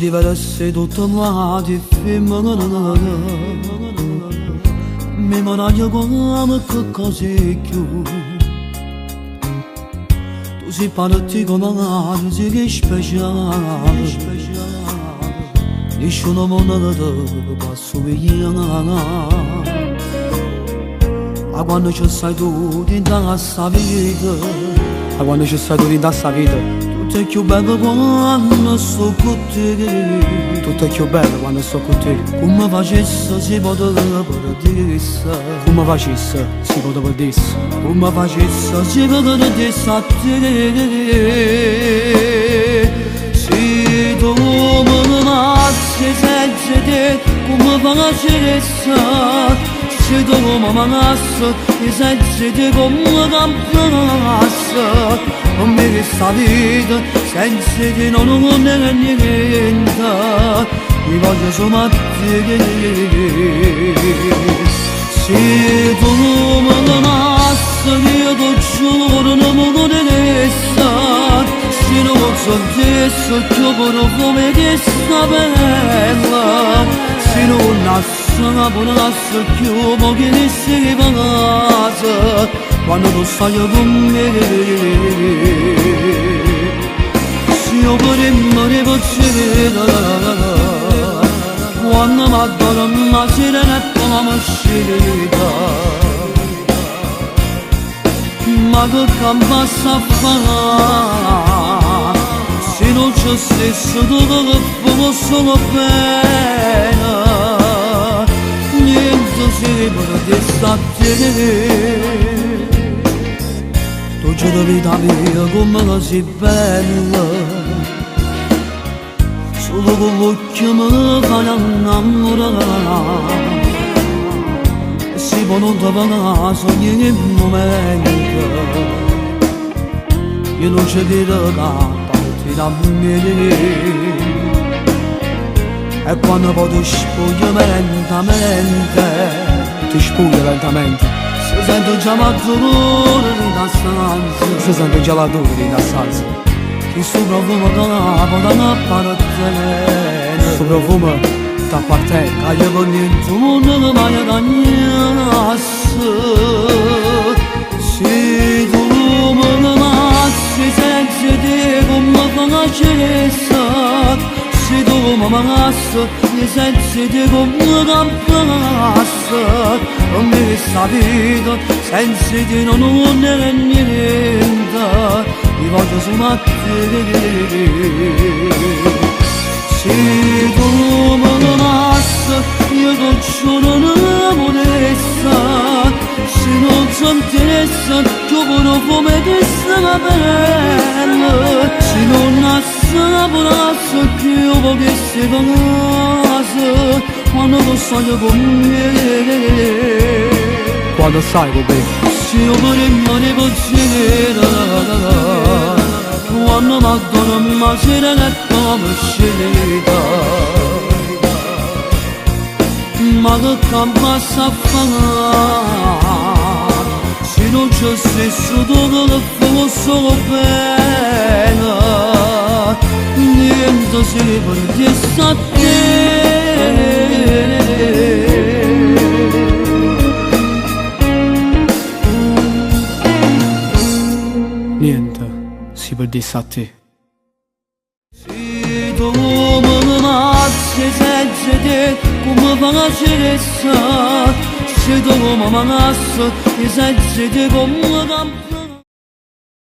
diverse tutto ma di femmina mi managlia come che così più tu sei parti come una musica speciale nessuno mondo ti passo via a quando ci sei tu dentro questa vita a quando ci sei tu dentro questa vita tutto è più bello quando sto con te tutto è più bello quando sto con te come facesse si poteva paradise come facesse si poteva dire come facesse si poteva dire a te se tu me amassi senza te come facesse se tu mi amassi senza te come campassi non mi resta vita senza te non è niente mi voglio solo a te se tu mi amassi io ti giuro non mi resta se non so te so come che sta bella se non nasce buona più ma che ne sei pagata quando tu stai con me se io vorrei poter quando mi addormo sera e come scelta ma che campa sta a fare se non c'è stesso tu che fumo solo pena niente si potesse a te tu c'è la vita mia come sei bella solo con l'occhio me fai innamorare e si può non ti pagare ogni momento io non c'è che parti da me e quando poi ti spoglio lentamente ti spoglio lentamente si sente già la dolore da stanza si sente già la dolore da stanza il suo profumo capo da una parte il suo profumo da parte che io con niente mondo che mai cagnasse se tu me amassi senza te come facesse se tu mi amassi senza te come campassi non mi resta vita senza te non è niente mi voglio solo a te se tu mi amassi io ti giuro non mi resta se non ti interessa io vorrei come ti sta bella se non nasce buona che io voglio essere casa quando tu stai con me quando stai con me se io vorrei poter quando mi addormo sera e come scelta ma che campa sta a fare se non c'è stesso tu che fumo solo pena niente si potesse a te niente si potesse a te se tu mi amassi senza te come facesse se tu mi amassi senza te come